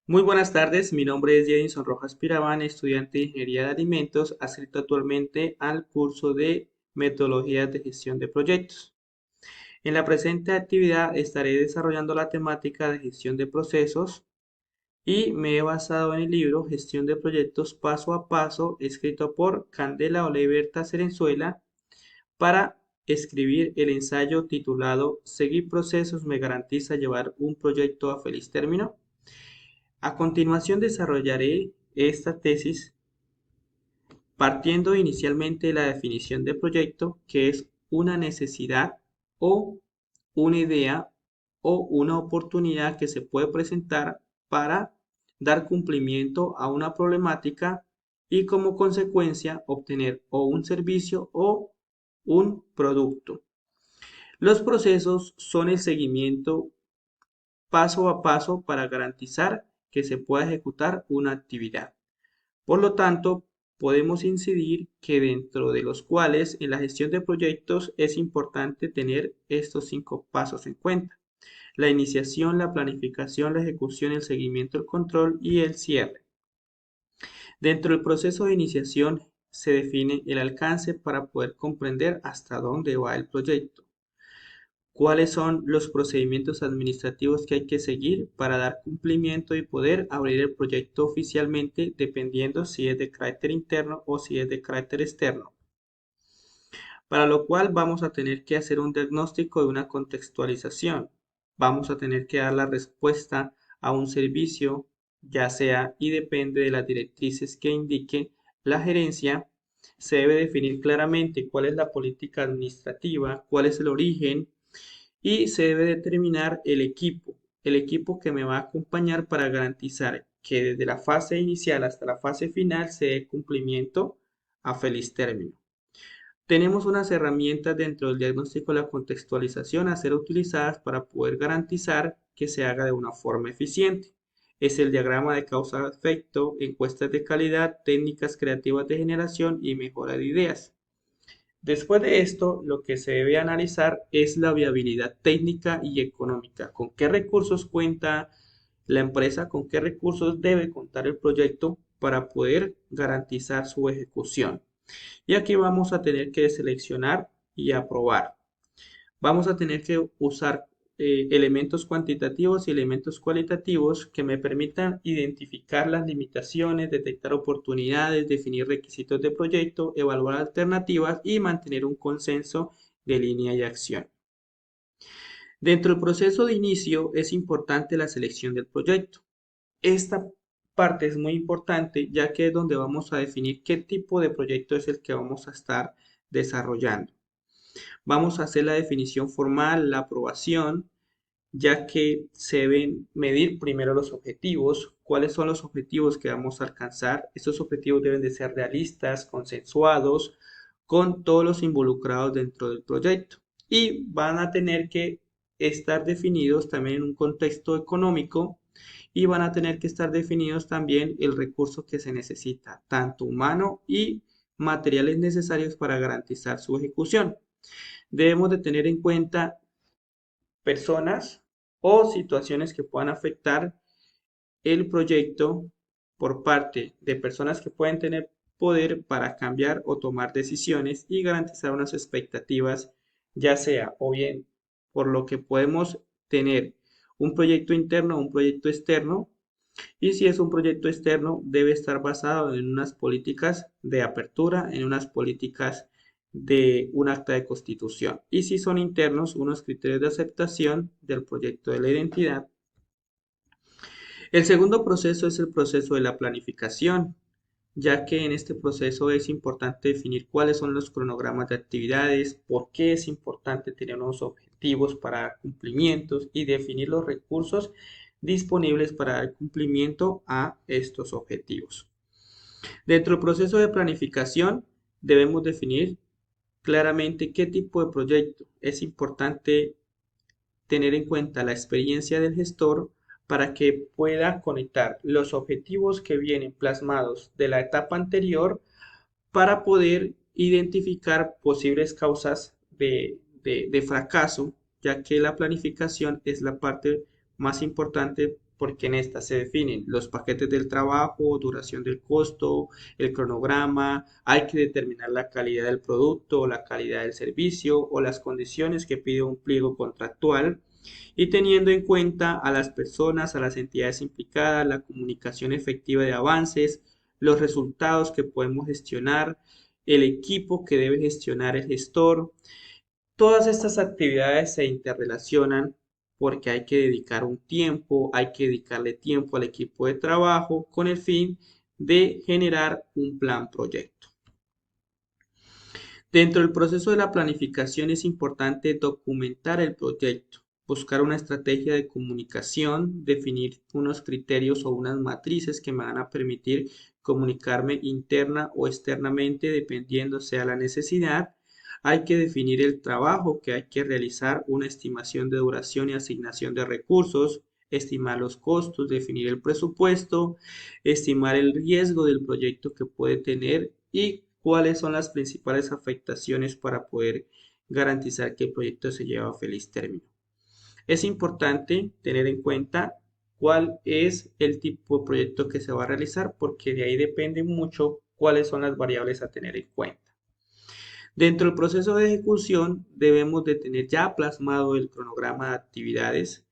Muy buenas tardes, mi nombre es Jedinson Rojas Piraván, estudiante de Ingeniería de Alimentos, adscrito actualmente al curso de Metodologías de Gestión de Proyectos. En la presente actividad estaré desarrollando la temática de gestión de procesos y me he basado en el libro Gestión de Proyectos Paso a Paso, escrito por Candela Oliverta Cerenzuela, para escribir el ensayo titulado Seguir procesos me garantiza llevar un proyecto a feliz término. A continuación desarrollaré esta tesis partiendo inicialmente de la definición de proyecto, que es una necesidad o una idea o una oportunidad que se puede presentar para dar cumplimiento a una problemática y como consecuencia obtener o un servicio o un producto. Los procesos son el seguimiento paso a paso para garantizar que se pueda ejecutar una actividad. Por lo tanto, podemos incidir que dentro de los cuales en la gestión de proyectos es importante tener estos 5 pasos en cuenta: la iniciación, la planificación, la ejecución, el seguimiento, el control y el cierre. Dentro del proceso de iniciación se define el alcance para poder comprender hasta dónde va el proyecto, cuáles son los procedimientos administrativos que hay que seguir para dar cumplimiento y poder abrir el proyecto oficialmente, dependiendo si es de carácter interno o si es de carácter externo. Para lo cual vamos a tener que hacer un diagnóstico de una contextualización. Vamos a tener que dar la respuesta a un servicio, ya sea y depende de las directrices que indique la gerencia. Se debe definir claramente cuál es la política administrativa, cuál es el origen y se debe determinar el equipo que me va a acompañar para garantizar que desde la fase inicial hasta la fase final se dé cumplimiento a feliz término. Tenemos unas herramientas dentro del diagnóstico de la contextualización a ser utilizadas para poder garantizar que se haga de una forma eficiente. Es el diagrama de causa-efecto, encuestas de calidad, técnicas creativas de generación y mejora de ideas. Después de esto, lo que se debe analizar es la viabilidad técnica y económica. ¿Con qué recursos cuenta la empresa? ¿Con qué recursos debe contar el proyecto para poder garantizar su ejecución? Y aquí vamos a tener que seleccionar y aprobar. Vamos a tener que usar elementos cuantitativos y elementos cualitativos que me permitan identificar las limitaciones, detectar oportunidades, definir requisitos de proyecto, evaluar alternativas y mantener un consenso de línea y acción. Dentro del proceso de inicio es importante la selección del proyecto. Esta parte es muy importante ya que es donde vamos a definir qué tipo de proyecto es el que vamos a estar desarrollando. Vamos a hacer la definición formal, la aprobación, ya que se deben medir primero los objetivos, cuáles son los objetivos que vamos a alcanzar. Estos objetivos deben de ser realistas, consensuados con todos los involucrados dentro del proyecto y van a tener que estar definidos también en un contexto económico y van a tener que estar definidos también el recurso que se necesita, tanto humano y materiales necesarios para garantizar su ejecución. Debemos de tener en cuenta personas o situaciones que puedan afectar el proyecto por parte de personas que pueden tener poder para cambiar o tomar decisiones y garantizar unas expectativas, ya sea o bien por lo que podemos tener un proyecto interno o un proyecto externo, y si es un proyecto externo debe estar basado en unas políticas de apertura, en unas políticas de un acta de constitución. Y si son internos, unos criterios de aceptación del proyecto de la identidad. El segundo proceso es el proceso de la planificación, ya que en este proceso es importante definir cuáles son los cronogramas de actividades, por qué es importante tener unos objetivos para cumplimientos y definir los recursos disponibles para dar cumplimiento a estos objetivos. Dentro del proceso de planificación debemos definir claramente qué tipo de proyecto. Es importante tener en cuenta la experiencia del gestor para que pueda conectar los objetivos que vienen plasmados de la etapa anterior para poder identificar posibles causas de fracaso, ya que la planificación es la parte más importante porque en esta se definen los paquetes del trabajo, duración del costo, el cronograma, hay que determinar la calidad del producto, la calidad del servicio o las condiciones que pide un pliego contractual y teniendo en cuenta a las personas, a las entidades implicadas, la comunicación efectiva de avances, los resultados que podemos gestionar, el equipo que debe gestionar el gestor. Todas estas actividades se interrelacionan porque hay que dedicar un tiempo, hay que dedicarle tiempo al equipo de trabajo con el fin de generar un plan proyecto. Dentro del proceso de la planificación es importante documentar el proyecto, buscar una estrategia de comunicación, definir unos criterios o unas matrices que me van a permitir comunicarme interna o externamente dependiendo sea la necesidad. Hay que definir el trabajo que hay que realizar, una estimación de duración y asignación de recursos, estimar los costos, definir el presupuesto, estimar el riesgo del proyecto que puede tener y cuáles son las principales afectaciones para poder garantizar que el proyecto se lleve a feliz término. Es importante tener en cuenta cuál es el tipo de proyecto que se va a realizar porque de ahí depende mucho cuáles son las variables a tener en cuenta. Dentro del proceso de ejecución debemos de tener ya plasmado el cronograma de actividades,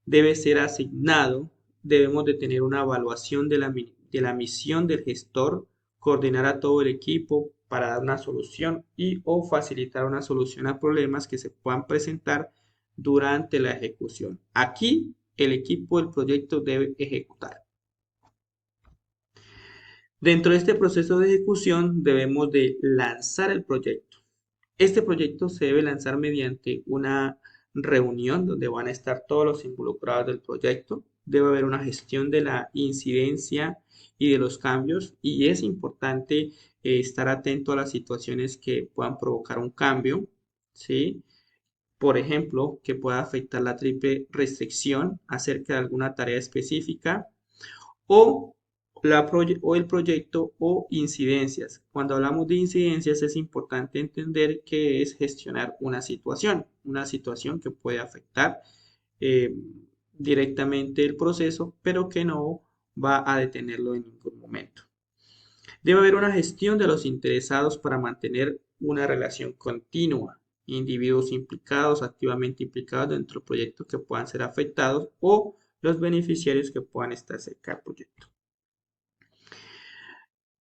debe ser asignado, debemos de tener una evaluación de la misión del gestor, coordinar a todo el equipo para dar una solución y o facilitar una solución a problemas que se puedan presentar durante la ejecución. Aquí el equipo del proyecto debe ejecutar. Dentro de este proceso de ejecución debemos de lanzar el proyecto. Este proyecto se debe lanzar mediante una reunión donde van a estar todos los involucrados del proyecto. Debe haber una gestión de la incidencia y de los cambios y es importante estar atento a las situaciones que puedan provocar un cambio, ¿sí? Por ejemplo, que pueda afectar la triple restricción acerca de alguna tarea específica o, o el proyecto o incidencias. Cuando hablamos de incidencias es importante entender que es gestionar una situación que puede afectar eh, directamente el proceso, pero que no va a detenerlo en ningún momento. Debe haber una gestión de los interesados para mantener una relación continua, individuos implicados, activamente implicados dentro del proyecto que puedan ser afectados o los beneficiarios que puedan estar cerca del proyecto.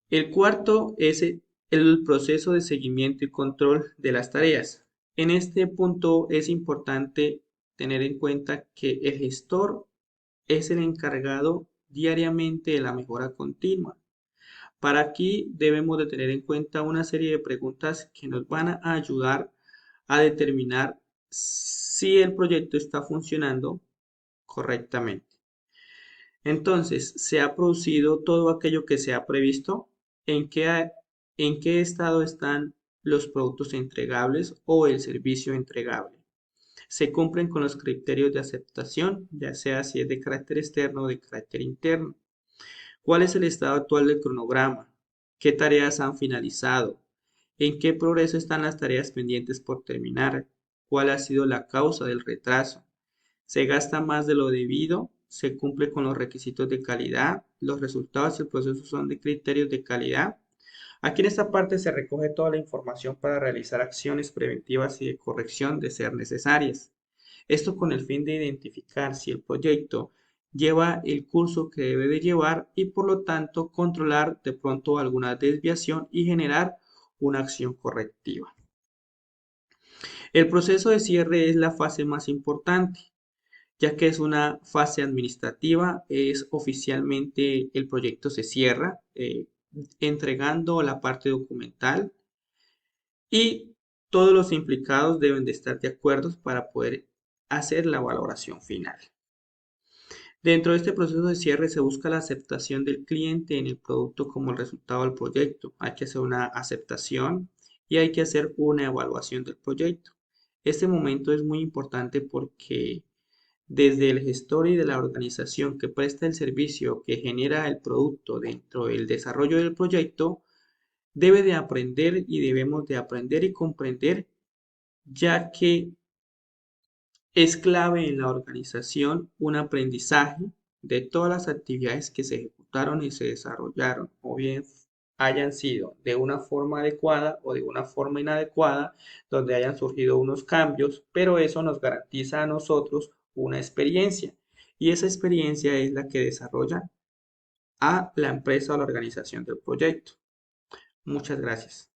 El cuarto es el proceso de seguimiento y control de las tareas. En este punto es importante tener en cuenta que el gestor es el encargado diariamente de la mejora continua. Para aquí debemos de tener en cuenta una serie de preguntas que nos van a ayudar a determinar si el proyecto está funcionando correctamente. Entonces, ¿se ha producido todo aquello que se ha previsto? ¿En qué, en qué estado están los productos entregables o el servicio entregable? ¿Se cumplen con los criterios de aceptación, ya sea si es de carácter externo o de carácter interno? ¿Cuál es el estado actual del cronograma? ¿Qué tareas han finalizado? ¿En qué progreso están las tareas pendientes por terminar? ¿Cuál ha sido la causa del retraso? ¿Se gasta más de lo debido? ¿Se cumple con los requisitos de calidad? ¿Los resultados del proceso son de criterios de calidad? Aquí en esta parte se recoge toda la información para realizar acciones preventivas y de corrección de ser necesarias. Esto con el fin de identificar si el proyecto lleva el curso que debe de llevar y por lo tanto controlar de pronto alguna desviación y generar una acción correctiva. El proceso de cierre es la fase más importante, ya que es una fase administrativa, es oficialmente el proyecto se cierra, entregando la parte documental y todos los implicados deben de estar de acuerdo para poder hacer la valoración final. Dentro de este proceso de cierre se busca la aceptación del cliente en el producto como el resultado del proyecto. Hay que hacer una aceptación y hay que hacer una evaluación del proyecto. Este momento es muy importante porque desde el gestor y de la organización que presta el servicio que genera el producto dentro del desarrollo del proyecto, debe de aprender y debemos de aprender y comprender, ya que es clave en la organización un aprendizaje de todas las actividades que se ejecutaron y se desarrollaron, o bien hayan sido de una forma adecuada o de una forma inadecuada, donde hayan surgido unos cambios, pero eso nos garantiza a nosotros una experiencia y esa experiencia es la que desarrolla a la empresa o la organización del proyecto. Muchas gracias.